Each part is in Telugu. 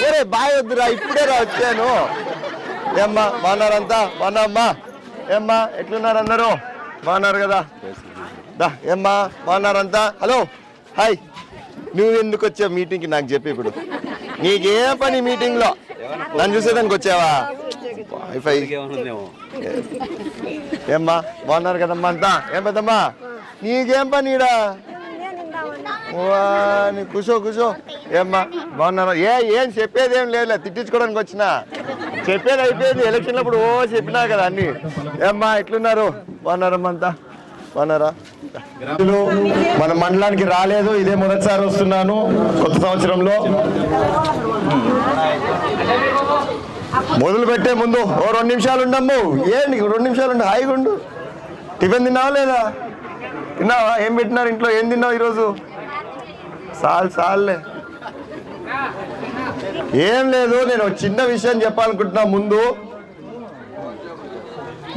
ఒరే బాయ్ వద్దురా, ఇప్పుడే రా వచ్చాను. ఏమ్మా బాగున్నారంతా? బాగున్నామ్మా? ఏమ్మా ఎట్లున్నారు అందరూ? బాగున్నారు కదా? ఏమ్మా బాగున్నారంతా? Hello hi. నువ్వు ఎందుకు వచ్చావు మీటింగ్కి నాకు చెప్పి? ఇప్పుడు నీకేం పని మీటింగ్లో? నన్ను చూసేదానికి వచ్చావా? వైఫై. ఏమ్మా బాగున్నారు కదమ్మా అంతా? ఏం పెద్దమ్మా నీకేం పని ఈడా? కూర్చో కూర్చో. ఏమ్మా బాగున్నారా? ఏం చెప్పేది ఏం లేదు, తిట్టించుకోవడానికి వచ్చినా. చెప్పేది అయిపోయింది ఎలక్షన్లప్పుడు. చెప్పినా కదా అన్ని. ఏమ్మా ఎట్లున్నారు? బాగున్నారమ్మా అంతా? బాగున్నారా? మన మండలానికి రాలేదు, ఇదే మొదటిసారి వస్తున్నాను కొత్త సంవత్సరంలో. మొదలు పెట్టే ముందు ఓ 2 నిమిషాలు ఉండమ్ము. నీకు 2 నిమిషాలు ఉండు, హాయిగా ఉండు. టిఫిన్ తిన్నావా లేదా? తిన్నావా? ఏం పెట్టినారు ఇంట్లో? ఏం తిన్నావు ఈరోజు? సాల్లే. ఏం లేదు, నేను ఒక చిన్న విషయం చెప్పాలనుకుంటున్నా. ముందు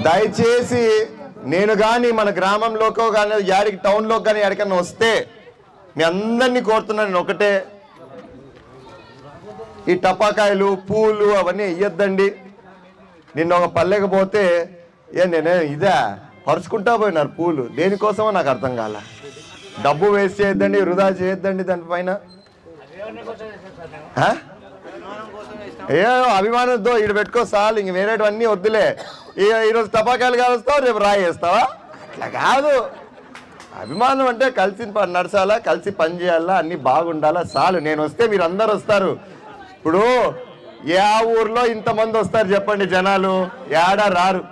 దయచేసి నేను కానీ మన గ్రామంలోకో కానీ యాడికి టౌన్లోకి కానీ ఎక్కడికన్నా వస్తే మీ అందరినీ కోరుతున్నాను నేను ఒకటే, ఈ టపాకాయలు పూలు అవన్నీ ఇయ్యొద్దండి. నిన్న ఒక పల్లెకి పోతే నేనే ఇదే పరుచుకుంటా పోయినారు పూలు. దేనికోసమో నాకు అర్థం కాల. డబ్బు వేస్ట్ చేయొద్దండి, వృధా చేయొద్దండి దానిపైన. అభిమానంతో ఇటు పెట్టుకో చాలు, ఇంక వేరేటివన్నీ వద్దులే. ఈరోజు టపాకాయలు కాలుస్తావు, రేపు రాయి వేస్తావా? అట్లా కాదు. అభిమానం అంటే కలిసి నడచాలా, కలిసి పని చేయాలా, అన్నీ బాగుండాలా చాలు. నేను వస్తే మీరు అందరు వస్తారు. ఇప్పుడు ఏ ఊర్లో ఇంతమంది వస్తారు చెప్పండి జనాలు? ఏడా రారు.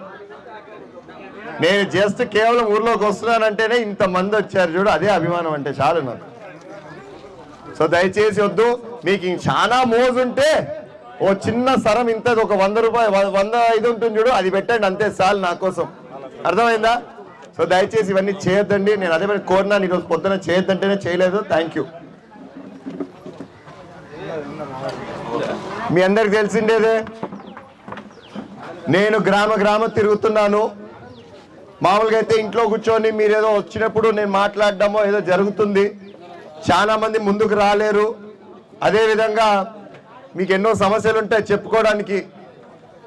నేను జస్ట్ కేవలం ఊర్లోకి వస్తున్నానంటేనే ఇంతమంది వచ్చారు చూడు, అదే అభిమానం అంటే చాలు నాకు. సో దయచేసి వద్దు. మీకు చాలా మోజు ఉంటే ఓ చిన్న సరం ఇంతది, ఒక 100 రూపాయలు 105 ఉంటుంది చూడు, అది పెట్టండి అంతే చాలు నా కోసం. అర్థమైందా? సో దయచేసి ఇవన్నీ చేయొద్దండి. నేను అదే మరి కోరినాను, ఈరోజు పొద్దున చేయొద్దంటేనే చేయలేదు. Thank you. మీ అందరికి తెలిసిండేదే, నేను గ్రామ తిరుగుతున్నాను. మామూలుగా అయితే ఇంట్లో కూర్చొని మీరు ఏదో వచ్చినప్పుడు నేను మాట్లాడడమో ఏదో జరుగుతుంది. చాలా మంది ముందుకు రాలేరు. అదేవిధంగా మీకు ఎన్నో సమస్యలు ఉంటాయి చెప్పుకోవడానికి.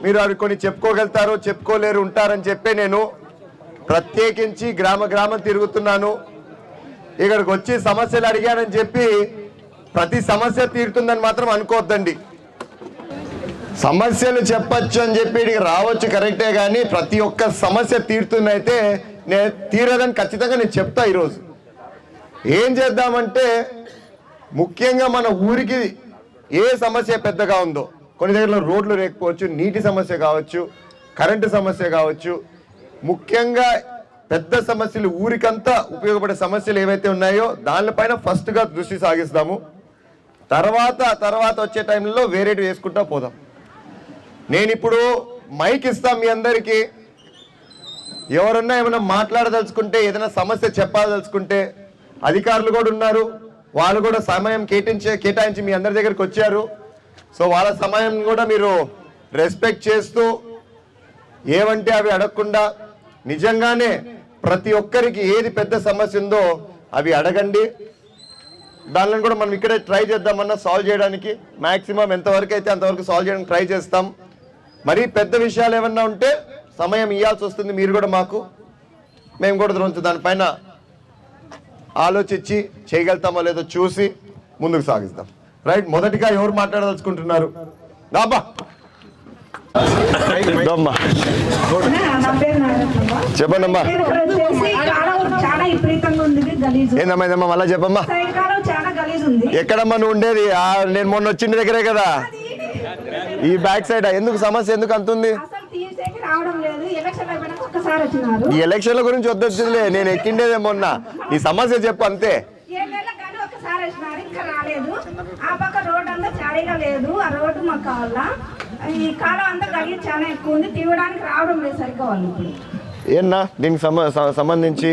మీరు అవి కొన్ని చెప్పుకోగలుగుతారు, చెప్పుకోలేరు ఉంటారని చెప్పి నేను ప్రత్యేకించి గ్రామం తిరుగుతున్నాను. ఇక్కడికి వచ్చి సమస్యలు అడిగానని చెప్పి ప్రతి సమస్య తీరుతుందని మాత్రం అనుకోవద్దండి. సమస్యలు చెప్పచ్చు అని చెప్పి రావచ్చు కరెక్టే, కానీ ప్రతి ఒక్క సమస్య తీరుతుందైతే నేను తీరదని ఖచ్చితంగా నేను చెప్తా. ఈరోజు ఏం చేద్దామంటే ముఖ్యంగా మన ఊరికి ఏ సమస్య పెద్దగా ఉందో, కొన్ని దగ్గరలో రోడ్లు లేకపోవచ్చు, నీటి సమస్య కావచ్చు, కరెంటు సమస్య కావచ్చు, ముఖ్యంగా పెద్ద సమస్యలు ఊరికంతా ఉపయోగపడే సమస్యలు ఏవైతే ఉన్నాయో దానిపైన ఫస్ట్గా దృష్టి సాగిస్తాము. తర్వాత వచ్చే టైంలో వేరేటి వేసుకుంటా పోదాం. నేను ఇప్పుడు మైక్ ఇస్తాను మీ అందరికీ. ఎవరన్నా ఏమైనా మాట్లాడదలుచుకుంటే, ఏదైనా సమస్య చెప్పాలదలుచుకుంటే, అధికారులు కూడా ఉన్నారు, వాళ్ళు కూడా సమయం కేటాయించి మీ అందరి దగ్గరికి వచ్చారు. సో వాళ్ళ సమయం కూడా మీరు రెస్పెక్ట్ చేస్తూ ఏమంటే అవి అడగకుండా నిజంగానే ప్రతి ఒక్కరికి ఏది పెద్ద సమస్య ఉందో అవి అడగండి. దానిని కూడా మనం ఇక్కడే ట్రై చేద్దామన్నా సాల్వ్ చేయడానికి. మ్యాక్సిమం ఎంతవరకు అయితే అంతవరకు సాల్వ్ చేయడానికి ట్రై చేస్తాం. మరీ పెద్ద విషయాలు ఏమన్నా ఉంటే సమయం ఇవ్వాల్సి వస్తుంది మీరు కూడా మాకు. మేము కూడా దానిపైన ఆలోచించి చేయగలుగుతామో లేదో చూసి ముందుకు సాగిస్తాం. రైట్, మొదటిగా ఎవరు మాట్లాడదలుచుకుంటున్నారు? చెప్పండమ్మా. ఏందమ్మా మళ్ళా చెప్పమ్మా. ఎక్కడమ్మా నువ్వు ఉండేది? నేను మొన్న వచ్చింది దగ్గరే కదా, ఈ బ్యాక్ సైడ్. ఎందుకు సమస్య ఎందుకు అంతుంది? ఈ ఎలక్షన్ల గురించి వద్దొచ్చిందిలే, నేను ఎక్కిండేదే మొన్న. ఈ సమస్య చెప్పు అంతే. ఏన్నా దీనికి సంబంధించి?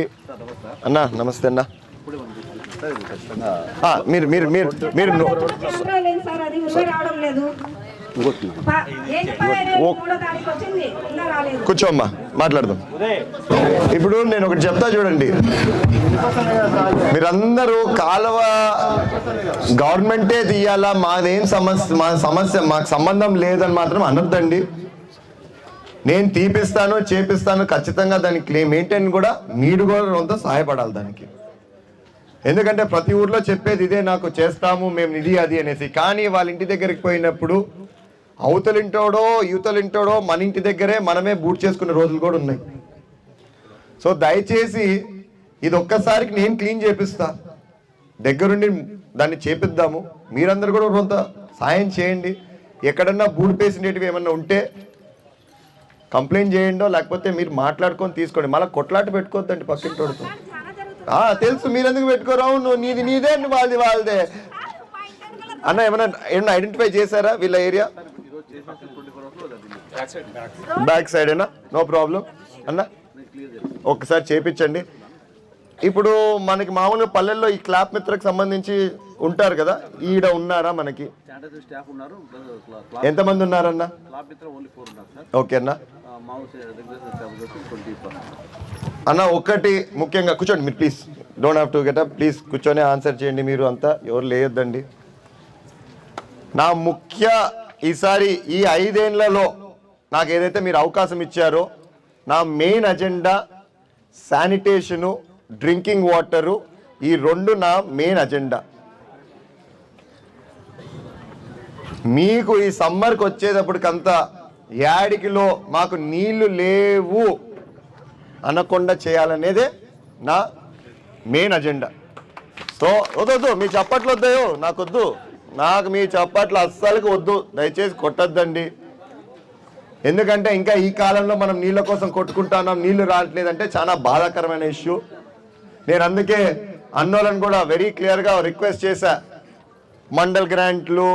అన్నా నమస్తే అన్నా. మీరు కూర్చోమ్మా మాట్లాడదాం. ఇప్పుడు నేను ఒకటి చెప్తా చూడండి, మీరందరూ కాలువ గవర్నమెంటే తీయాలా, మాదేం సమస్య మాకు సంబంధం లేదని మాత్రం అనొద్దండి. నేను తీపిస్తాను చేపిస్తాను ఖచ్చితంగా దానికి మెయింటైన్ కూడా మీరు కూడా కొంత సహాయపడాలి దానికి. ఎందుకంటే ప్రతి ఊర్లో చెప్పేది ఇదే, నాకు చేస్తాము మేము ఇది అది అనేసి. కానీ వాళ్ళ ఇంటి దగ్గరికి పోయినప్పుడు అవతలింటోడో యువతలింటోడో మన ఇంటి దగ్గరే మనమే బూట్ చేసుకునే రోజులు కూడా ఉన్నాయి. సో దయచేసి ఇది ఒక్కసారికి నేను క్లీన్ చేపిస్తా, దగ్గరుండి దాన్ని చేపిద్దాము. మీరందరూ కూడా కొంత సాయం చేయండి. ఎక్కడన్నా బూట్ పేసినవి ఏమన్నా ఉంటే కంప్లైంట్ చేయండో, లేకపోతే మీరు మాట్లాడుకొని తీసుకోండి. మళ్ళీ కొట్లాట పెట్టుకోవద్దండి పక్కింటోడితో. తెలుసు మీరు ఎందుకు పెట్టుకోరు, అవును నీది నీదే వాళ్ళది వాళ్ళదే అన్న. ఏమన్నా ఐడెంటిఫై చేశారా వీళ్ళ ఏరియా? బ్యాక్ సైడేనా? నో ప్రాబ్లం అన్న, ఒక్కసారి చేపించండి. ఇప్పుడు మనకి మామూలుగా పల్లెల్లో ఈ క్లాప్ మిత్రకు సంబంధించి ఉంటారు కదా, ఈడ ఉన్నారా మనకి? ఎంతమంది ఉన్నారన్న? ఓకే అన్న. అన్న ఒకటి ముఖ్యంగా కూర్చోండి మీరు, please don't have to get up, please కూర్చొని ఆన్సర్ చేయండి. మీరు అంతా ఎవరు లేయొద్దండి. నా ముఖ్య ఈసారి ఈ 5 ఏళ్లలో నాకు ఏదైతే మీరు అవకాశం ఇచ్చారో, నా main agenda sanitation, drinking water, ఈ 2 నా మెయిన్ అజెండా. మీకు ఈ సమ్మర్కి వచ్చేటప్పటికంతా యాడికిలో మాకు నీళ్లు లేవు అనకుండా చేయాలనేదే నా మెయిన్ అజెండా. సో వద్దు, మీ చప్పట్లు వద్దాయో నాకొద్దు, నాకు మీ చప్పట్లు అస్సలకి వద్దు, దయచేసి కొట్టద్దండి. ఎందుకంటే ఇంకా ఈ కాలంలో మనం నీళ్ళ కోసం కొట్టుకుంటున్నాం, నీళ్లు రావట్లేదంటే చాలా బాధాకరమైన ఇష్యూ. నేను అందుకే అన్నోళ్ళని కూడా వెరీ క్లియర్గా రిక్వెస్ట్ చేశా, మండల్ గ్రాంట్లు,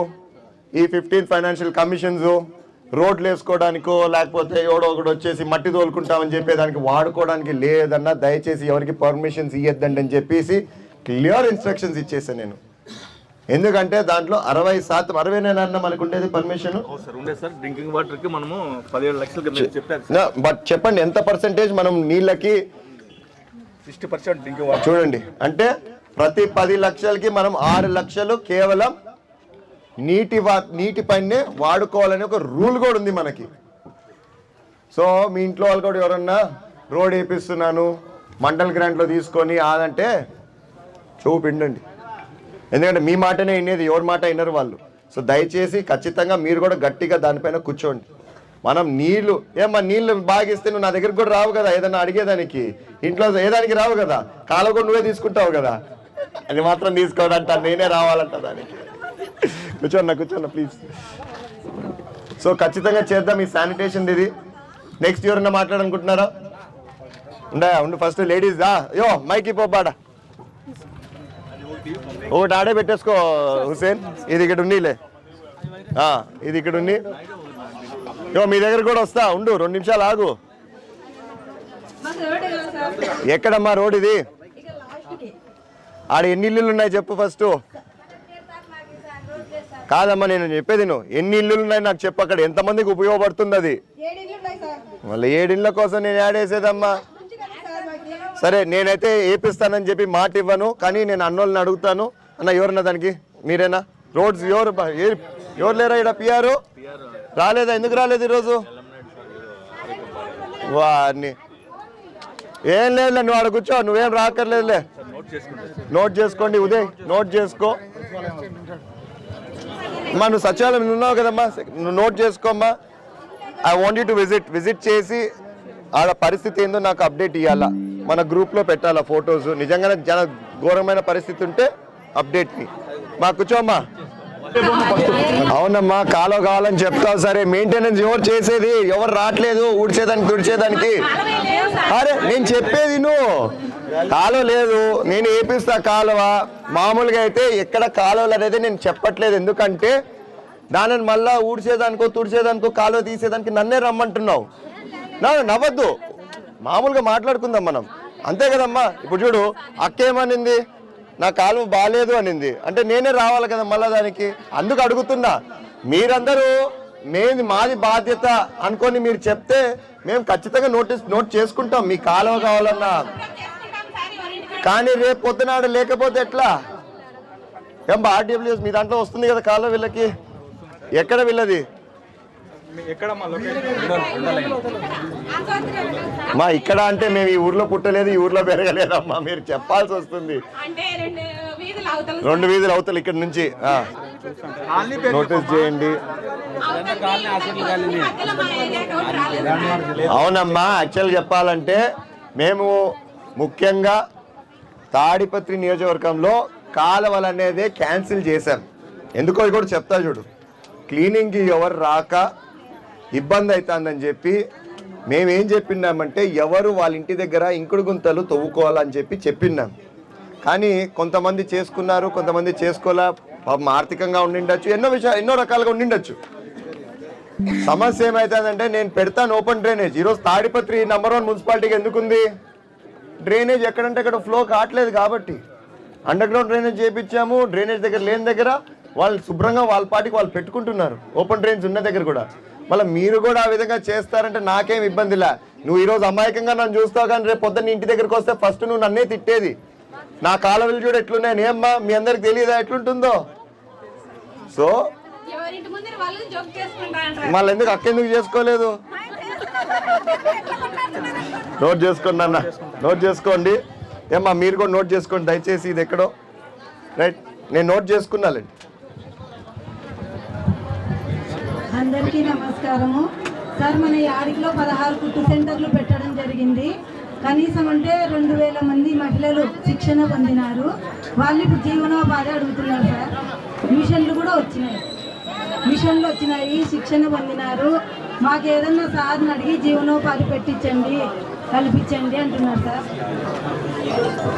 ఈ 15 ఫైనాన్షియల్ కమిషన్స్ రోడ్లు వేసుకోవడానికో లేకపోతే ఎవడో ఒకటి వచ్చేసి మట్టి తోలుకుంటామని చెప్పేదానికి వాడుకోవడానికి లేదన్నా, దయచేసి ఎవరికి పర్మిషన్స్ ఇవ్వద్దండి అని చెప్పేసి క్లియర్ ఇన్స్ట్రక్షన్స్ ఇచ్చేసాను నేను. ఎందుకంటే దాంట్లో 60% 60 మనకు ఉండేది పర్మిషన్. బట్ చెప్పండి ఎంత పర్సెంటేజ్ మనం నీళ్ళకి? 60% చూడండి. అంటే ప్రతి 10 లక్షలకి మనం 6 లక్షలు కేవలం నీటిపైనే వాడుకోవాలని ఒక రూల్ కూడా ఉంది మనకి. సో మీ ఇంట్లో వాళ్ళు కూడా ఎవరన్నా రోడ్ వేపిస్తున్నాను మండల్ గ్రాంట్లో తీసుకొని ఆదంటే చూపిండండి. ఎందుకంటే మీ మాటనే వినేది, ఎవరి మాట వినరు వాళ్ళు. సో దయచేసి ఖచ్చితంగా మీరు కూడా గట్టిగా దానిపైన కూర్చోండి. మనం నీళ్లు నీళ్లు బాగా ఇస్తే నువ్వు నా దగ్గరికి కూడా రావు కదా, ఏదన్నా అడిగేదానికి, ఇంట్లో ఏదానికి రావు కదా, కాలం కూడా నువ్వే తీసుకుంటావు కదా, అది మాత్రం తీసుకోవాలంట, నేనే రావాలంట దానికి. కూర్చోన్నా ప్లీజ్. సో ఖచ్చితంగా చేద్దాం ఈ శానిటేషన్. ఇది నెక్స్ట్ ఎవరన్నా మాట్లాడాలనుకుంటున్నారా? ఉండు ఫస్ట్ లేడీస్ యో మైక్ ఇపోబాడా ఒకటి ఆడే పెట్టేసుకో హుసేన్, ఇది ఇక్కడ ఉండిలే, ఇది ఇక్కడ ఉండి మీ దగ్గర కూడా వస్తా, ఉండు 2 నిమిషాలు ఆగు. ఎక్కడమ్మా రోడ్ ఇది? ఆడ ఎన్ని ఇల్లులు ఉన్నాయి చెప్పు ఫస్ట్. కాదమ్మా నేను చెప్పేది నువ్వు, ఎన్ని ఇల్లులు ఉన్నాయి నాకు చెప్పు, అక్కడ ఎంతమందికి ఉపయోగపడుతుంది అది? మళ్ళీ 7 ఇళ్ళ కోసం నేను యాడేసేదమ్మా. సరే నేనైతే వేపిస్తానని చెప్పి మాట ఇవ్వను, కానీ నేను అన్నోళ్ళని అడుగుతాను. అన్న ఎవరన్నా దానికి? మీరేనా? రోడ్స్ ఎవరు లేరా ఇక్కడ? పిఆర్ రాలేదా? ఎందుకు రాలేదు ఈరోజు? వాడిని ఏం లేదులే, నువ్వు ఆడ కూర్చో, నువ్వేం రాకర్లేదులే. నోట్ చేసుకోండి ఉదయ్, నోట్ చేసుకో అమ్మా. నువ్వు సచివాలయం ఉన్నావు కదమ్మా, నువ్వు నోట్ చేసుకోమ్మా. I want you to visit చేసి ఆడ పరిస్థితి ఏందో నాకు అప్డేట్ ఇవ్వాలా, మన గ్రూప్లో పెట్టాలా ఫొటోస్. నిజంగానే చాలా ఘోరమైన పరిస్థితి ఉంటే అప్డేట్ని మా కూర్చోమ్మా. అవునమ్మా, కాలువ కావాలని చెప్తావు, సరే మెయింటెనెన్స్ ఎవరు చేసేది? ఎవరు రావట్లేదు ఊడ్చేదానికి తుడిచేదానికి? అరే నేను చెప్పేది నువ్వు, కాలువ లేదు నేను వేపిస్తా కాలువ. మామూలుగా అయితే ఎక్కడ కాలువలు అనేది నేను చెప్పట్లేదు, ఎందుకంటే దానిని మళ్ళా ఊడ్చేదానికో తుడిచేదానికో కాలువ తీసేదానికి నన్నే రమ్మంటున్నావు. నవ్వద్దు, మామూలుగా మాట్లాడుకుందాం మనం, అంతే కదమ్మా. ఇప్పుడు చూడు అక్క ఏమనింది, నా కాలువ బాగాలేదు అనింది, అంటే నేనే రావాలి కదా మళ్ళా దానికి. అందుకు అడుగుతున్నా, మీరందరూ మాది బాధ్యత అనుకొని మీరు చెప్తే మేము ఖచ్చితంగా నోట్ చేసుకుంటాం. మీ కాలువ కావాలన్నా, కానీ రేపు పొద్దునాడు లేకపోతే ఎట్లా? ఏం ఆర్డబ్ల్యూఎస్ మీ దాంట్లో వస్తుంది కదా కాలువ, వీళ్ళకి ఎక్కడ వీళ్ళది మా ఇక్కడ అంటే మేము ఈ ఊర్లో పుట్టలేదు, ఈ ఊర్లో పెరగలేదమ్మా, మీరు చెప్పాల్సి వస్తుంది. 2 వీధులు అవతల ఇక్కడ నుంచి నోటీస్ చేయండి. అవునమ్మా, యాక్చువల్ చెప్పాలంటే మేము ముఖ్యంగా తాడిపత్రి నియోజకవర్గంలో కాలువలు అనేది క్యాన్సిల్ చేశాం. ఎందుకో కూడా చెప్తా చూడు. క్లీనింగ్కి ఎవరు రాక ఇబ్బంది అవుతుందని చెప్పి మేమేం చెప్పినామంటే ఎవరు వాళ్ళ ఇంటి దగ్గర ఇంకుడు గుంతలు తవ్వుకోవాలని చెప్పినాం. కానీ కొంతమంది చేసుకున్నారు, కొంతమంది చేసుకోలే. పాపం ఆర్థికంగా ఉండిండొచ్చు, ఎన్నో రకాలుగా ఉండిండొచ్చు. సమస్య ఏమవుతుందంటే నేను పెడతాను ఓపెన్ డ్రైనేజ్. ఈరోజు తాడిపత్రి నంబర్ 1 మున్సిపాలిటీకి ఎందుకుంది? డ్రైనేజ్ ఎక్కడంటే అక్కడ ఫ్లో కావట్లేదు కాబట్టి అండర్ గ్రౌండ్ డ్రైనేజ్ చేయించాము. డ్రైనేజ్ దగ్గర లేని దగ్గర వాళ్ళు శుభ్రంగా వాళ్ళ పాటికి వాళ్ళు పెట్టుకుంటున్నారు, ఓపెన్ డ్రైనేజ్ ఉన్న దగ్గర కూడా. మళ్ళీ మీరు కూడా ఆ విధంగా చేస్తారంటే నాకేం ఇబ్బందిలే. నువ్వు ఈరోజు అమాయకంగా నన్ను చూస్తావు, కానీ రేపు పొద్దున్న ఇంటి దగ్గరికి వస్తే ఫస్ట్ నువ్వు నన్నే తిట్టేది. నా కాలువలు చూడు ఎట్లున్నాయి, ఏమ్మా మీ అందరికి తెలియదా ఎట్లుంటుందో? సో మళ్ళీ ఎందుకు అక్కెందుకు చేసుకోలేదు? నోట్ చేసుకోండి అన్న, నోట్ చేసుకోండి. ఏమ్మా మీరు కూడా నోట్ చేసుకోండి దయచేసి. ఇది ఎక్కడో రైట్, నేను నోట్ చేసుకున్నాలండి. అందరికీ నమస్కారము సార్. మన యాడిలో 16 కుట్టు సెంటర్లు పెట్టడం జరిగింది. కనీసం అంటే 2000 మంది మహిళలు శిక్షణ పొందినారు. వాళ్ళు ఇప్పుడు జీవనోపాధి అడుగుతున్నారు సార్. మిషన్లు కూడా వచ్చినాయి, శిక్షణ పొందినారు. మాకు ఏదన్నా సార్ని అడిగి జీవనోపాధి పెట్టించండి, కల్పించండి అంటున్నారు సార్.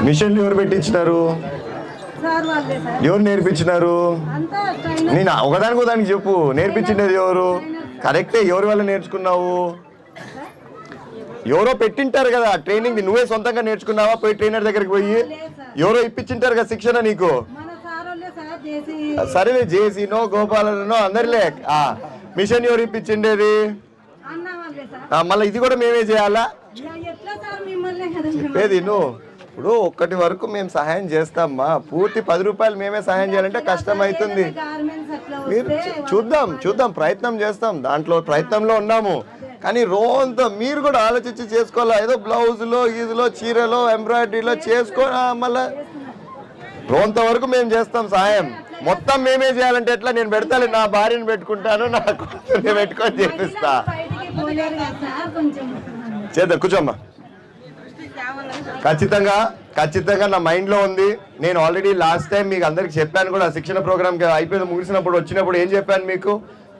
మిషన్లు ఎవరు పెట్టించినారు? సార్ వాళ్ళే సార్. ఎవరు నేర్పించినారు? నేను ఒకదానికి చెప్పు, నేర్పించినది ఎవరు? కరెక్టే, ఎవరి వల్ల నేర్చుకున్నావు? ఎవరో పెట్టింటారు కదా ట్రైనింగ్, నువ్వే సొంతంగా నేర్చుకున్నావా? పోయి ట్రైనర్ దగ్గరికి పోయి ఎవరో ఇప్పించింటారు కదా శిక్షణ నీకు. సరేలే, జేసీనో గోపాలనో అందరిలే. మిషన్ ఎవరు ఇప్పించిండేది? మళ్ళీ ఇది కూడా మేమే చేయాలా? ఏది నువ్వు ఇప్పుడు 1 వరకు మేము సహాయం చేస్తామా, పూర్తి 10 రూపాయలు మేమే సహాయం చేయాలంటే కష్టం అవుతుంది. మీరు చూద్దాం, ప్రయత్నం చేస్తాం, దాంట్లో ప్రయత్నంలో ఉన్నాము. కానీ రోజంతా మీరు కూడా ఆలోచించి చేసుకోవాలా. ఏదో బ్లౌజులో ఈజులో చీరలో ఎంబ్రాయిడరీలో చేసుకో, మళ్ళీ రోజంత వరకు మేము చేస్తాం సహాయం. మొత్తం మేమే చేయాలంటే ఎట్లా? నేను పెడతాను, నా భార్యను పెట్టుకుంటాను, నా కూతుర్ని పెట్టుకొని చేపిస్తా. చేద్దాం, కూర్చోమ్మా. ఖచ్చితంగా నా మైండ్లో ఉంది. నేను ఆల్రెడీ లాస్ట్ టైం మీకు అందరికి చెప్పాను కూడా, శిక్షణ ప్రోగ్రామ్కి అయిపోయింది ముగిసినప్పుడు వచ్చినప్పుడు ఏం చెప్పాను మీకు?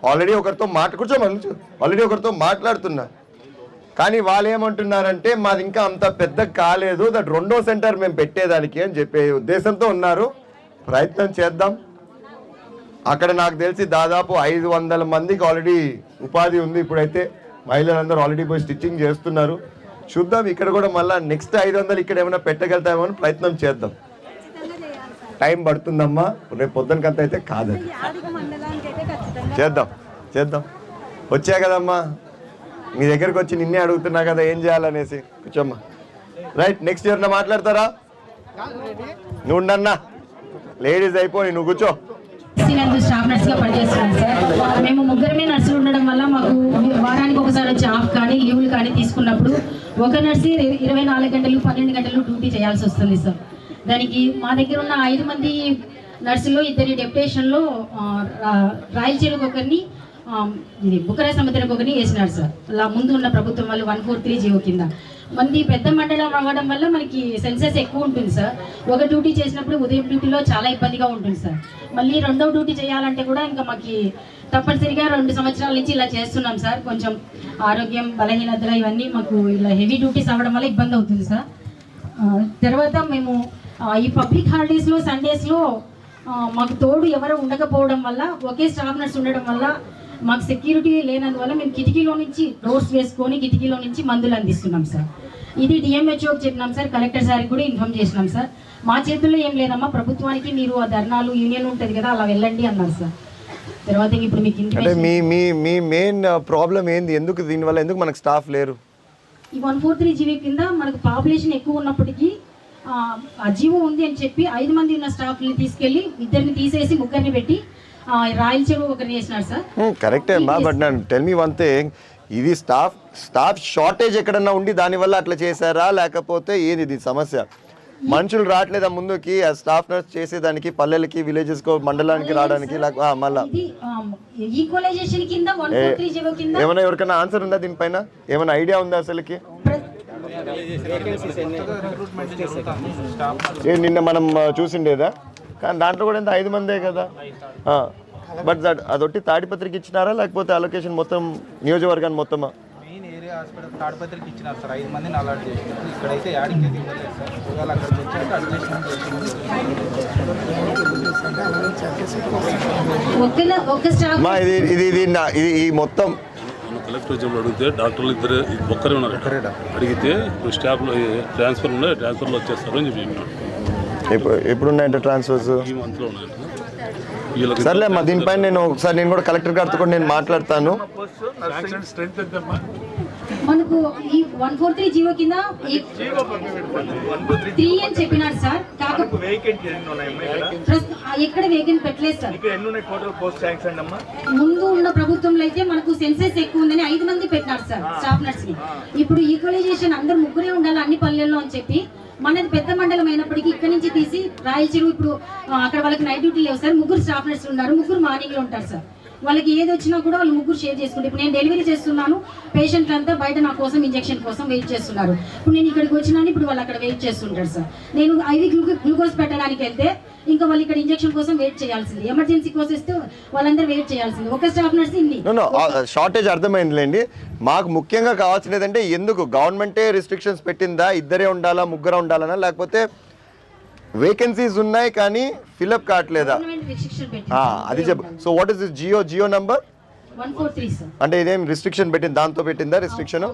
ఆల్రెడీ ఒకరితో మాట్లాడుతున్నా. కానీ వాళ్ళు ఏమంటున్నారంటే మాది ఇంకా అంత పెద్ద కాలేదు, దట్ 2వ సెంటర్ మేము పెట్టేదానికి అని చెప్పే ఉద్దేశంతో ఉన్నారు. ప్రయత్నం చేద్దాం. అక్కడ నాకు తెలిసి దాదాపు 500 మందికి ఆల్రెడీ ఉపాధి ఉంది. ఇప్పుడైతే మహిళలందరూ ఆల్రెడీ పోయి స్టిచ్చింగ్ చేస్తున్నారు. చూద్దాం, ఇక్కడ కూడా మళ్ళీ నెక్స్ట్ 500 ఇక్కడ ఏమైనా పెట్టగలుగుతామో అని ప్రయత్నం చేద్దాం. టైం పడుతుందమ్మా, రేపు పొద్దునకంత అయితే కాదు. చేద్దాం. వచ్చా కదమ్మా, మీ దగ్గరకు వచ్చి నిన్నే అడుగుతున్నా కదా ఏం చేయాలనేసి. కూర్చోమ్మా. రైట్, నెక్స్ట్ ఎవరన్నా మాట్లాడతారా? నువ్వు ఉండన్నా, లేడీస్ అయిపోయి నువ్వు కూర్చో. స్టాఫ్ నర్స్ గా పనిచేస్తున్నాం సార్. మేము ముగ్గురమే నర్సులు ఉండడం వల్ల మాకు వారానికి ఒకసారి వచ్చి ఆఫ్ కానీ లీవ్లు కానీ తీసుకున్నప్పుడు ఒక నర్సు 24 గంటలు 12 గంటలు డ్యూటీ చేయాల్సి వస్తుంది సార్. దానికి మా దగ్గర ఉన్న 5 మంది నర్సులు 2 డెప్యుటేషన్లో రాయలసీమకు ఒకరిని, ఇది బుక్కరాయ సముద్రానికి ఒకరిని వేసినారు సార్. అలా ముందు ఉన్న ప్రభుత్వం వాళ్ళు 143 జీవో కింద. మంది పెద్ద మండలం అవ్వడం వల్ల మనకి సెన్సెస్ ఎక్కువ ఉంటుంది సార్. ఒక డ్యూటీ చేసినప్పుడు ఉదయం డ్యూటీలో చాలా ఇబ్బందిగా ఉంటుంది సార్. మళ్ళీ 2వ డ్యూటీ చేయాలంటే కూడా ఇంకా మాకు తప్పనిసరిగా 2 సంవత్సరాల నుంచి ఇలా చేస్తున్నాం సార్. కొంచెం ఆరోగ్యం బలహీనతలు ఇవన్నీ మాకు ఇలా హెవీ డ్యూటీస్ అవ్వడం వల్ల ఇబ్బంది అవుతుంది సార్. తర్వాత మేము ఈ పబ్లిక్ హాలిడేస్లో సండేస్లో మాకు తోడు ఎవరు ఉండకపోవడం వల్ల, ఒకే స్టాఫ్ నర్స్ ఉండడం వల్ల మాకు సెక్యూరిటీ లేనందువల్ల మేము కిటికీలో నుంచి డోర్స్ వేసుకొని కిటికీలో నుంచి మందులు అందిస్తున్నాం సార్. ఇది డిఎంహెచ్ఓకి చెప్పినాం సార్, కలెక్టర్ సార్కి కూడా ఇన్ఫామ్ చేసినాం సార్. మా చేతుల్లో ఏం లేదమ్మా, ప్రభుత్వానికి మీరు ఆ ధర్నాలు యూనియన్ ఉంటుంది కదా అలా వెళ్ళండి అన్నారు సార్. తర్వాత ఇప్పుడు మీకు అంటే మీ మెయిన్ ప్రాబ్లం ఏంది? ఎందుకు దీనివల్ల ఎందుకు మనకు స్టాఫ్ లేరు? ఈ 143 జీవో కింద మనకు పాపులేషన్ ఎక్కువ ఉన్నప్పటికీ ఆ జీవో ఉంది అని చెప్పి 5 మంది ఉన్న స్టాఫ్ని తీసుకెళ్ళి 2 తీసేసి 3 పెట్టి రాయల చెరువు ఒకరిని వేసినారు సార్. కరెక్టే అమ్మా, బట్ నేను టెల్ మీ వన్ థింగ్, ఇది స్టాఫ్ షార్టేజ్ ఎక్కడన్నా ఉండి దానివల్ల అట్లా చేశారా, లేకపోతే ఏది ఇది సమస్య? మనుషులు రావట్లేదా ముందుకి స్టాఫ్ నర్స్ చేసేదానికి, పల్లెలకి, విలేజెస్ కో, మండలానికి రావడానికి? మళ్ళా ఈక్వలైజేషన్ కింద 143 జీవో కింద ఏమైనా ఎవరికైనా ఆన్సర్ ఉందా దీనిపైన? ఏమైనా ఐడియా ఉందా అసలుకి? నిన్న మనం చూసిండేదా? కానీ దాంట్లో కూడా ఎంత 5 మందే కదా. బట్ అదొట్టి తాడిపత్రికి ఇచ్చినారా, లేకపోతే అలొకేషన్ మొత్తం నియోజకవర్గాన్ని మొత్తమా? మెయిన్ ఏరియా హాస్పిటల్ తాడిపత్రికి ఇచ్చినారు సార్. 5 మందిని అలాట్ చేసినారు. ఇక్కడైతే యాడికి ఇవ్వలేదు సార్. ఒకవేళ అక్కడికి వచ్చాక అడ్మిషన్ ఇది ఈ మొత్తం కలెక్టర్ ఉద్యోగంలో అడిగితే డాక్టర్లు ఇద్దరు ఒక్కరే ఉన్నారు. అడిగితే ఇప్పుడు స్టాఫ్లో ట్రాన్స్ఫర్ ఉన్నాయి, ట్రాన్స్ఫర్లో వచ్చేస్తారు అని చెప్పి. ఎప్పుడున్నాయంటే ట్రాన్స్ఫర్స్? ఈ మంత్లో ఉన్నాయంట. సర్లేమ్మా, దీనిపైన నేను ఒకసారి నేను కూడా కలెక్టర్ గారితో కూడా నేను మాట్లాడతాను. మనకు ఈ 143 జీవో కింద 3 అని చెప్పినారు సార్. ఎక్కడ వేకెంట్ పెట్టలేదు సార్. ముందు ఉన్న ప్రభుత్వంలో అయితే మనకు సెన్సెస్ ఎక్కువ ఉందని 5 మంది పెట్టినారు సార్ స్టాఫ్ నర్స్ ని. ఇప్పుడు ఈక్వలైజేషన్ అందరు 3 ఉండాలి అన్ని పల్లెల్లో అని చెప్పి మనది పెద్ద మండలం అయినప్పటికీ ఇక్కడ నుంచి తీసి రాయల చెరువు ఇప్పుడు అక్కడ వాళ్ళకి నైట్ డ్యూటీ లేవు సార్. 3 స్టాఫ్ నర్స్ ఉన్నారు, 3 మార్నింగ్ లో ఉంటారు సార్. వాళ్ళకి ఏది వచ్చినా కూడా వాళ్ళు 3 షేర్ చేసుకుంటారు. ఇప్పుడు నేను డెలివరీ చేస్తున్నాను, పేషెంట్లు అంతా బయట నా కోసం ఇంజెక్షన్ కోసం వెయిట్ చేస్తున్నారు. ఇప్పుడు నేను ఇక్కడికి వచ్చినాను, ఇప్పుడు వాళ్ళు అక్కడ వెయిట్ చేస్తుంటారు సార్. నేను IV గ్లూకోజ్ పెట్టడానికి వెళ్తే ఇంకా వాళ్ళు ఇక్కడ ఇంజెక్షన్ కోసం వెయిట్ చేయాల్సింది. ఎమర్జెన్సీ కోసం వస్తే వాళ్ళందరూ వెయిట్ చేయాల్సింది. ఒక స్టాఫ్ నర్స్ ఇన్ని షార్టేజ్ అర్థమైందిలేండి. మాకు ముఖ్యంగా కావాల్సింది ఏంటంటే, ఎందుకు గవర్నమెంటే రిస్ట్రిక్షన్స్ పెట్టిందా, 2 ఉండాలా 3 ఉండాలనా, లేకపోతే వేకెన్సీస్ ఉన్నాయి కానీ ఫిల్అప్ కావట్లేదా? అది చెప్పు. So what is this Jio number 143 sir. అంటే ఇదేం రిస్ట్రిక్షన్ పెట్టింది, దాంతో పెట్టిందా రిస్ట్రిక్షన్?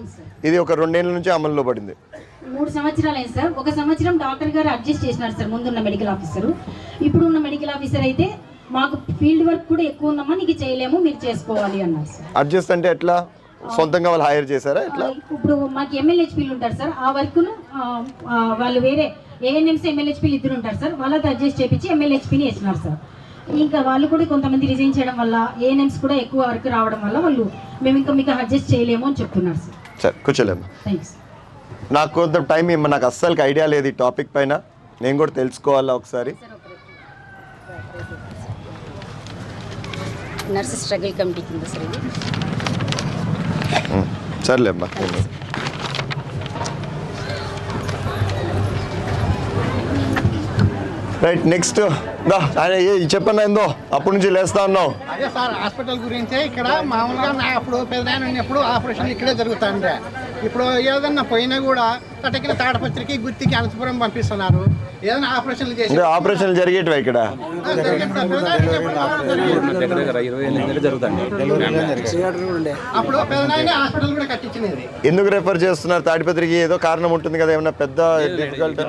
ఇది ఒక 2 ఏళ్ల నుంచి అమల్లో పడింది. 3 సంవత్సరాలు అయింది సార్. 1 సంవత్సరం డాక్టర్ గారు అడ్జస్ట్ చేసినారు సార్, ముందున్న మెడికల్ ఆఫీసర్. ఇప్పుడున్న మెడికల్ ఆఫీసర్ అయితే మాకు ఫీల్డ్ వర్క్ కూడా ఎక్కువ ఉందమ్మా, నీకు చేయలేము, మీరు చేసుకోవాలి అన్నారు సార్. అడ్జస్ట్ అంటే ఎట్లా? సొంతంగా వాళ్ళు హైర్ చేశారా ఎట్లా? ఇప్పుడు మాకు MLHPలు ఉంటారు సార్. ఆ వర్క్ను వాళ్ళు వేరే ANMs MLHPలు 2 ఉంటారు సార్. వాళ్ళతో అడ్జస్ట్ చేయించి MLHPని వేసినారు సార్. ఇంకా వాళ్ళు కూడా కొంతమంది రిజైన్ చేయడం వల్ల ANMs కూడా ఎక్కువ వర్క్ రావడం వల్ల వాళ్ళు మేము ఇంకా మీకు అడ్జస్ట్ చేయలేము అని చెప్తున్నారు సార్. సరే కూర్చోలేమ్మా. థ్యాంక్స్. నాకు కొంత టైం ఇవ్వ, నాకు అస్సలు ఐడియా లేదు ఈ టాపిక్ పైన, నేను కూడా తెలుసుకోవాలా ఒకసారి. నర్స్ స్ట్రగుల్ కమిటీ కింద సార్ ఇది. సర్లేమ్మా. రైట్, నెక్స్ట్ చెప్పన్నా ఏందో అప్పటి నుంచి లేస్తా ఉన్నావు. అదే సార్, హాస్పిటల్ గురించే ఇక్కడ మామూలుగా అప్పుడు పెద్దనాయన ఉన్నప్పుడు ఆపరేషన్ ఇక్కడే జరుగుతుండే. ఇప్పుడు ఏదన్నా పోయినా కూడా కటకిన తాడపత్రికి, గుత్తికి, అనంతపురం పంపిస్తున్నారు. ఏదైనా ఆపరేషన్లు చేసి ఆపరేషన్లు జరిగేటివా ఇక్కడ? అప్పుడు పెద్దనాయన హాస్పిటల్ కూడా కట్టించినది. ఎందుకు రెఫర్ చేస్తున్నారు తాడిపత్రికి? ఏదో కారణం ఉంటుంది కదా, ఏమన్నా పెద్ద డిఫికల్ట్?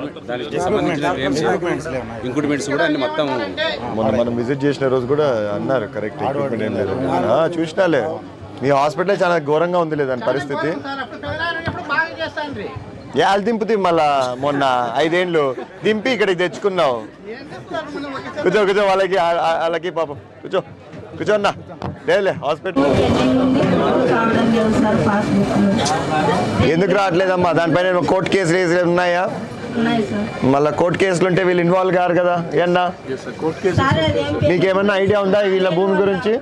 మనం విజిట్ చేసిన రోజు కూడా అన్నారు కరెక్ట్, చూసినాలే. మీ హాస్పిటల్ చాలా ఘోరంగా ఉంది లేదని పరిస్థితి. వాళ్ళు దింపుతి మళ్ళా మొన్న 5 ఏళ్ళు దింపి ఇక్కడికి తెచ్చుకున్నావు. కూర్చో వాళ్ళకి పాపం కూర్చోన్నా. లేలే హాస్పిటల్ ఎందుకు రావట్లేదమ్మా? దానిపైన కోర్టు కేసులు ఉన్నాయా? మళ్ళీ కోర్టు కేసులు ఉంటే వీళ్ళు ఇన్వాల్వ్ కారు కదా ఏమన్నా? మీకేమన్నా ఐడియా ఉందా వీళ్ళ భూమి గురించి?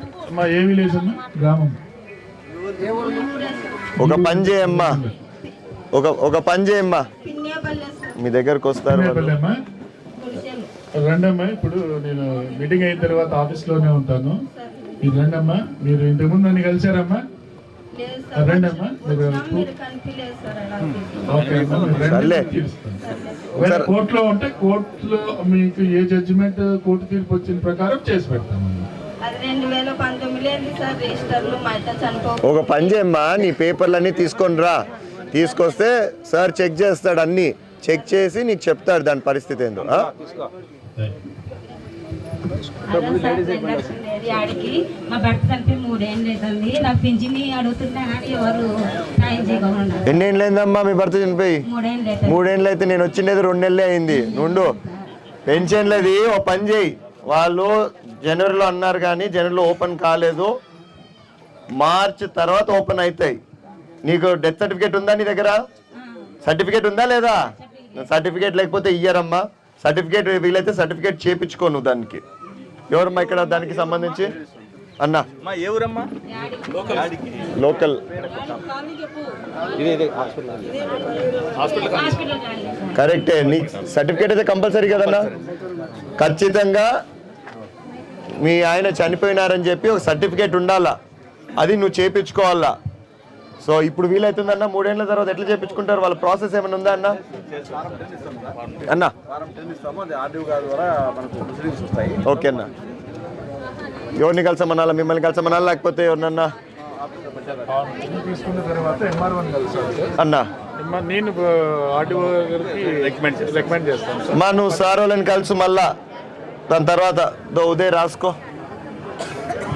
ఒక పని చేయమ్మా, ఒక పని చేయమ్మా, మీ దగ్గరకు వస్తారు. రండమ్మా, ఇప్పుడు నేను మీటింగ్ అయిన తర్వాత ఆఫీస్లోనే ఉంటాను. మీరు రండమ్మా. మీరు ఇంతకుముందు నన్ను కలిసారమ్మా? రండమ్మా. కోర్టులో ఉంటే కోర్టులో మీకు ఏ జడ్జిమెంట్ కోర్టు తీర్పు వచ్చిన ప్రకారం చేసి పెడతాము. ఒక పని చేయమ్మా, నీ పేపర్లన్నీ తీసుకొని రా. తీసుకొస్తే సార్ చెక్ చేస్తాడు, అన్నీ చెక్ చేసి నీకు చెప్తాడు దాని పరిస్థితి ఏందో. ఆడికి మా భర్త కలిపి 3 ఏళ్ళు అవుతుంది. నాకు పింఛని అడుగుతున్నా కానీ ఎవరు సాయం చేయకుండా. ఎన్ని ఏళ్ళు అయిందమ్మా మీ భర్త చనిపోయి? 3 ఏళ్ళు అవుతుంది. 3 ఏళ్ళు అయితే నేను వచ్చిండేది 2 నెలలే అయింది. నుండు పెన్షన్లది ఓ పని చేయి, వాళ్ళు జనవరిలో అన్నారు కానీ జనవరిలో ఓపెన్ కాలేదు, మార్చ్ తర్వాత ఓపెన్ అవుతాయి. నీకు డెత్ సర్టిఫికేట్ ఉందా నీ దగ్గర? సర్టిఫికేట్ ఉందా లేదా? సర్టిఫికేట్ లేకపోతే ఇయ్యరమ్మా. సర్టిఫికేట్ వీలైతే సర్టిఫికేట్ చేయించుకో నువ్వు దానికి. ఎవరమ్మా ఇక్కడ దానికి సంబంధించి? అన్న లోకల్ కరెక్టే. నీ సర్టిఫికేట్ అయితే కంపల్సరీ కదన్నా. ఖచ్చితంగా మీ ఆయన చనిపోయినారని చెప్పి ఒక సర్టిఫికేట్ ఉండాలా, అది నువ్వు చేయించుకోవాలా. సో ఇప్పుడు వీలవుతుందన్న 3 ఏళ్ళ తర్వాత ఎట్లా చేయించుకుంటారు? వాళ్ళ ప్రాసెస్ ఏమైనా ఉందా అన్న? అన్న ఓకే అన్న. ఎవరిని కలిసమనాలా? మిమ్మల్ని కలిసమనాలా లేకపోతే ఎవరినన్నా? తీసుకున్న తర్వాత MR1 కలిసాను అన్న. నేను ఆర్డీఓ గారికి రికమెండ్ చేస్తాను. మా నువ్వు సార్ వాళ్ళని కలుసు, మళ్ళా దాని తర్వాత ఉదయ్ రాసుకో.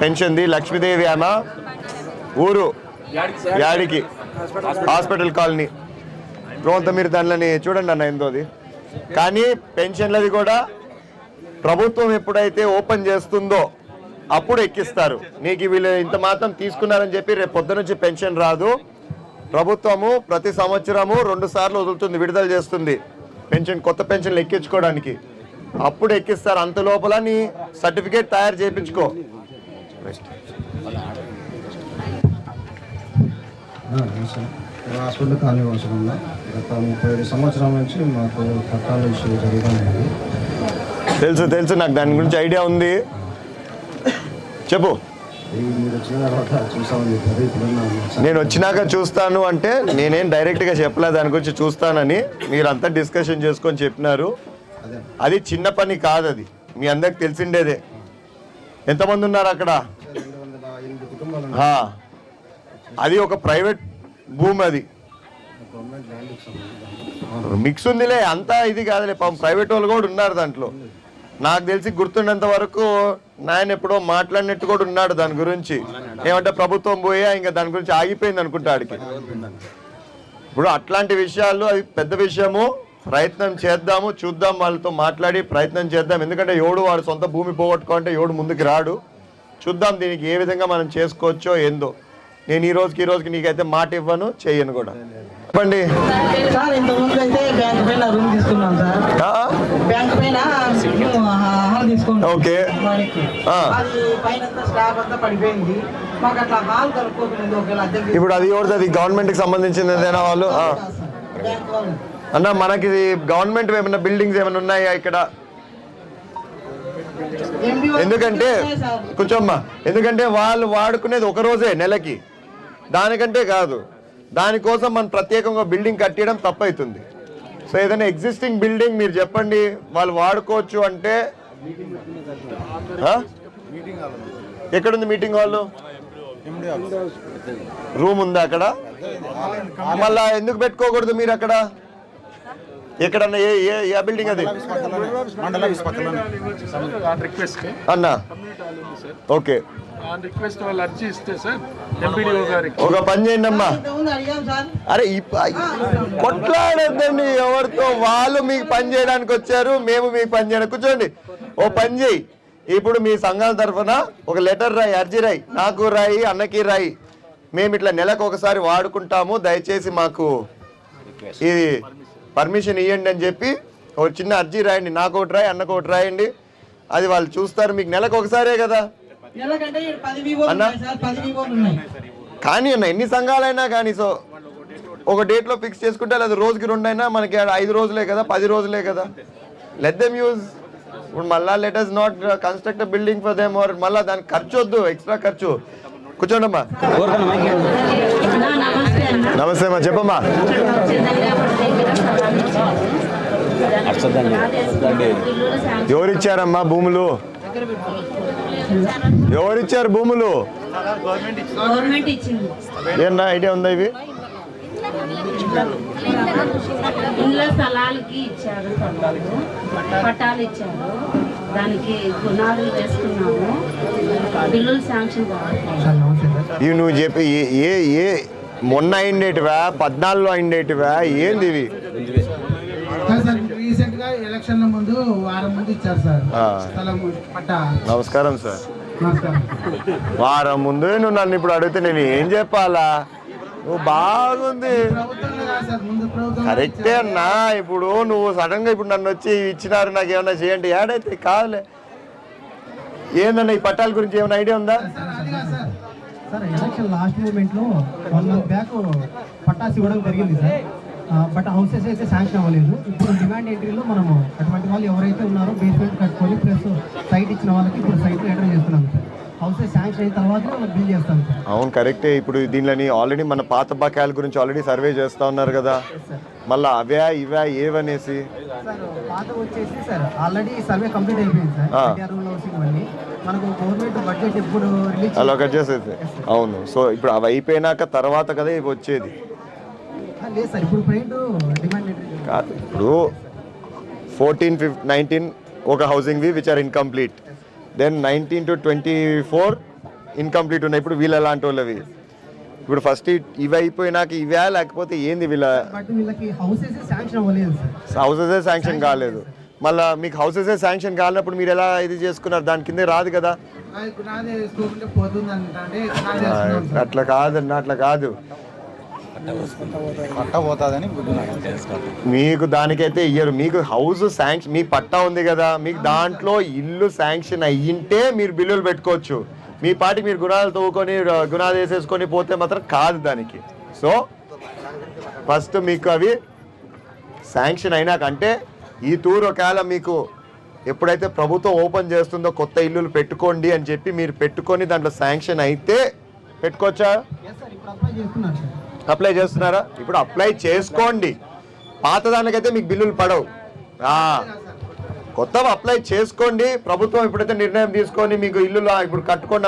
పెన్షన్ది లక్ష్మీదేవి అన్న, ఊరు యాడికి, హాస్పిటల్ కాలనీ రోంత. మీరు దానిని చూడండి అన్న ఏందోది. కానీ పెన్షన్లది కూడా ప్రభుత్వం ఎప్పుడైతే ఓపెన్ చేస్తుందో అప్పుడు ఎక్కిస్తారు. నీకు వీళ్ళు ఇంత మాత్రం తీసుకున్నారని చెప్పి రేపు పొద్దు నుంచి పెన్షన్ రాదు. ప్రభుత్వము ప్రతి సంవత్సరము 2 సార్లు వదులుతుంది, విడుదల చేస్తుంది పెన్షన్, కొత్త పెన్షన్లు ఎక్కించుకోవడానికి. అప్పుడు ఎక్కిస్తారు. అంత లోపల నీ సర్టిఫికేట్ తయారు చేయించుకో. హాస్పిటల్ ఖాళీ అవసరంలో గత 35 సంవత్సరాల నుంచి మాకు పట్టాల ఇష్యూ జరుగుతుంది. తెలుసు నాకు దాని గురించి ఐడియా ఉంది. చెప్పు. మీరు వచ్చిన తర్వాత చూసామని చెప్పారు. ఇప్పుడు నేను వచ్చినాక చూస్తాను అంటే నేనేం డైరెక్ట్గా చెప్పలేదు దాని గురించి చూస్తానని. మీరంతా డిస్కషన్ చేసుకొని చెప్పినారు. అది చిన్న పని కాదు, అది మీ అందరికి తెలిసిండేదే. ఎంతమంది ఉన్నారు అక్కడ? 208 కుటుంబాలు. అది ఒక ప్రైవేట్ భూమి, అది మిక్స్ ఉందిలే, అంతా ఇది కాదులే. పాపం ప్రైవేట్ వాళ్ళు కూడా ఉన్నారు దాంట్లో. నాకు తెలిసి గుర్తుండేంత వరకు నాయన ఎప్పుడో మాట్లాడినట్టు కూడా ఉన్నాడు దాని గురించి. ఏమంటే ప్రభుత్వం పోయా ఇంకా దాని గురించి ఆగిపోయింది అనుకుంటా ఆడికి. ఇప్పుడు అట్లాంటి విషయాలు అది పెద్ద విషయము. ప్రయత్నం చేద్దాము, చూద్దాం, వాళ్ళతో మాట్లాడి ప్రయత్నం చేద్దాం. ఎందుకంటే ఎవడు వాడు సొంత భూమి పోగొట్టుకుంటే ఎవడు ముందుకు రాడు. చూద్దాం దీనికి ఏ విధంగా మనం చేసుకోవచ్చో ఏందో. నేను ఈ రోజుకి నీకైతే మాట ఇవ్వను, చెయ్యను కూడా. చెప్పండి. సార్ ఇంతకుముందు అయితే బ్యాంక్ పైన రూమ్ తీసుకున్నాం సార్. బ్యాంక్ పైన హాల్ తీసుకున్నాం. ఓకే. అది పైన స్లాబ్ అంతా పడిపోయింది. మాకు అట్లా హాల్ కలుపుకోకుండా ఒకవేళ అద్దెకి. ఇప్పుడు అది ఎవరిది? అది గవర్నమెంట్కి సంబంధించింది ఏదైనా వాళ్ళు? అన్న మనకి గవర్నమెంట్ ఏమైనా బిల్డింగ్స్ ఏమైనా ఉన్నాయా ఇక్కడ? ఎందుకంటే కూర్చోమ్మా, ఎందుకంటే వాళ్ళు వాడుకునేది ఒక రోజే నెలకి, దానికంటే కాదు. దానికోసం మనం ప్రత్యేకంగా బిల్డింగ్ కట్టడం తప్పవుతుంది. సో ఏదైనా ఎగ్జిస్టింగ్ బిల్డింగ్ మీరు చెప్పండి, వాళ్ళు వాడుకోవచ్చు అంటే. ఎక్కడుంది మీటింగ్ హాల్? రూమ్ ఉందా అక్కడ? మళ్ళా ఎందుకు పెట్టుకోకూడదు మీరు అక్కడ? ఎక్కడన్నా ఏ బిల్డింగ్ అది అన్న? ఓకే, ఒక పని చేయండి అమ్మా. అరే కొట్లాడద్దండి ఎవరితో. వాళ్ళు మీకు పని చేయడానికి వచ్చారు, మేము మీకు పని చేయడానికి. కూర్చోండి. ఓ పని చేయి, ఇప్పుడు మీ సంఘాల తరఫున ఒక లెటర్ రాయి, అర్జీ రాయి, నాకు రాయి, అన్నకి రాయి. మేము ఇట్లా నెలకు ఒకసారి వాడుకుంటాము, దయచేసి మాకు ఇది పర్మిషన్ ఇవ్వండి అని చెప్పి ఒక చిన్న అర్జీ రాయండి. నాకు ఒకటి రాయి, అన్నకు ఒకటి రాయండి. అది వాళ్ళు చూస్తారు. మీకు నెలకు ఒకసారే కదా అన్న. కానీ అన్న ఎన్ని సంఘాలైనా కానీ సో ఒక డేట్లో ఫిక్స్ చేసుకుంటే, లేదా రోజుకి 2 అయినా మనకి 5 రోజులే కదా, 10 రోజులే కదా. Let them use. ఇప్పుడు మళ్ళా let us not construct building for them, or మళ్ళీ దానికి ఖర్చు వద్దు, ఎక్స్ట్రా ఖర్చు. కూర్చోండమ్మా. నమస్తే అమ్మా, చెప్పమ్మా. ఎవరిచ్చారమ్మా భూములు? ఎవరిచ్చారు భూములు? ఏమన్నా ఐడియా ఉందా? ఇవి ఇళ్ళ స్థలాలకి ఇచ్చారు, పట్టాలు ఇచ్చారు. దానికి పునాదులు వేసుకున్నాము, బిల్లులు శాంక్షన్ కావాలి. ఇవి నువ్వు చెప్పి ఏ ఏ మొన్న అయిండేటివా 14లో అయిండేటివా ఏంది ఇవి? రీసెంట్ గా ఎలక్షన్ ముందు వారం ముందు ఇచ్చారు సార్ స్థలం పట్టా. నమస్కారం సార్. నమస్కారం. వారం ముందు నువ్వు నన్ను ఇప్పుడు అడిగితే నేను ఏం చెప్పాలా? నువ్వు బాగుంది కరెక్టే అన్నా. ఇప్పుడు నువ్వు సడన్ గా ఇప్పుడు నన్ను వచ్చి ఇచ్చినారు నాకు ఏమన్నా చేయండి ఏడైతే కాదులే. ఏందన్నా ఈ పట్టాల గురించి ఏమైనా ఐడియా ఉందా? సార్ ఎలక్షన్ లాస్ట్ మూమెంట్ లో 1 month బ్యాక్ పట్టాస్ ఇవ్వడం జరిగింది సార్. బట్ హౌసెస్ అయితే శాంక్షన్ అవ్వలేదు. ఇప్పుడు డిమాండ్ ఎంట్రీలో మనము అటువంటి వాళ్ళు ఎవరైతే ఉన్నారో బేస్మెంట్ కట్టుకొని ప్లస్ సైట్ ఇచ్చిన వాళ్ళకి ఇప్పుడు సైట్ ఎంటర్ చేస్తున్నాం సార్. హౌసెస్ శాంక్షన్ అయిన తర్వాత బిల్ చేస్తాం సార్. అవును కరెక్టే. ఇప్పుడు దీనిలోని ఆల్రెడీ మన పాత బకాయిల గురించి ఆల్రెడీ సర్వే చేస్తా ఉన్నారు కదా, మళ్ళీ అవే ఇవే ఏవనేసి సార్ పాత వచ్చేసి సార్ ఆల్రెడీ సర్వే కంప్లీట్ అయిపోయింది సార్. మనకు గవర్నమెంట్ బడ్జెట్ ఎప్పుడు రిలీజ్ అలొకేట్ చేసేది. అవును. సో ఇప్పుడు అవి అయిపోయినాక తర్వాత కదా ఇవి వచ్చేది. లేదు సార్ ఇప్పుడు ప్రైట్ డిమాండ్ కాదు. ఇప్పుడు 14, 15, 19 ఒక హౌసింగ్ వి which are incomplete, then 19 to 24 incomplete ఉన్నాయి. ఇప్పుడు వీళ్ళు ఎలాంటి వాళ్ళవి? ఇప్పుడు ఫస్ట్ ఇవి అయిపోయినాక ఇవే లేకపోతే ఏంది వీళ్ళకి హౌసెస్ శాంక్షన్ అవ్వలేదు సార్. హౌసెస్ శాంక్షన్ కాలేదు. మళ్ళీ మీకు హౌసెస్ శాంక్షన్ కాలినప్పుడు మీరు ఎలా ఇది చేసుకున్నారు? దాని కిందే రాదు కదా. అట్లా కాదన్న, అట్లా కాదు. మీకు దానికైతే ఇయ్యరు. మీకు హౌస్ శాంక్షన్, మీ పట్టా ఉంది కదా, మీకు దాంట్లో ఇల్లు శాంక్షన్ అయ్యింటే మీరు బిల్లులు పెట్టుకోవచ్చు. మీ పాటికి మీరు గుణాలు తవ్వుకొని గుణాలు వేసేసుకొని పోతే మాత్రం కాదు దానికి. సో ఫస్ట్ మీకు అవి శాంక్షన్ అయినాకంటే ఈ టూర్ ఒకవేళ మీకు ఎప్పుడైతే ప్రభుత్వం ఓపెన్ చేస్తుందో కొత్త ఇల్లులు పెట్టుకోండి అని చెప్పి మీరు పెట్టుకొని దాంట్లో శాంక్షన్ అయితే పెట్టుకోవచ్చా? అప్లై చేస్తున్నారా? ఇప్పుడు అప్లై చేసుకోండి. పాతదానికైతే మీకు బిల్లులు పడవు. కొత్తవి అప్లై చేసుకోండి. ప్రభుత్వం ఎప్పుడైతే నిర్ణయం తీసుకొని మీకు ఇల్లు ఇప్పుడు కట్టుకోండి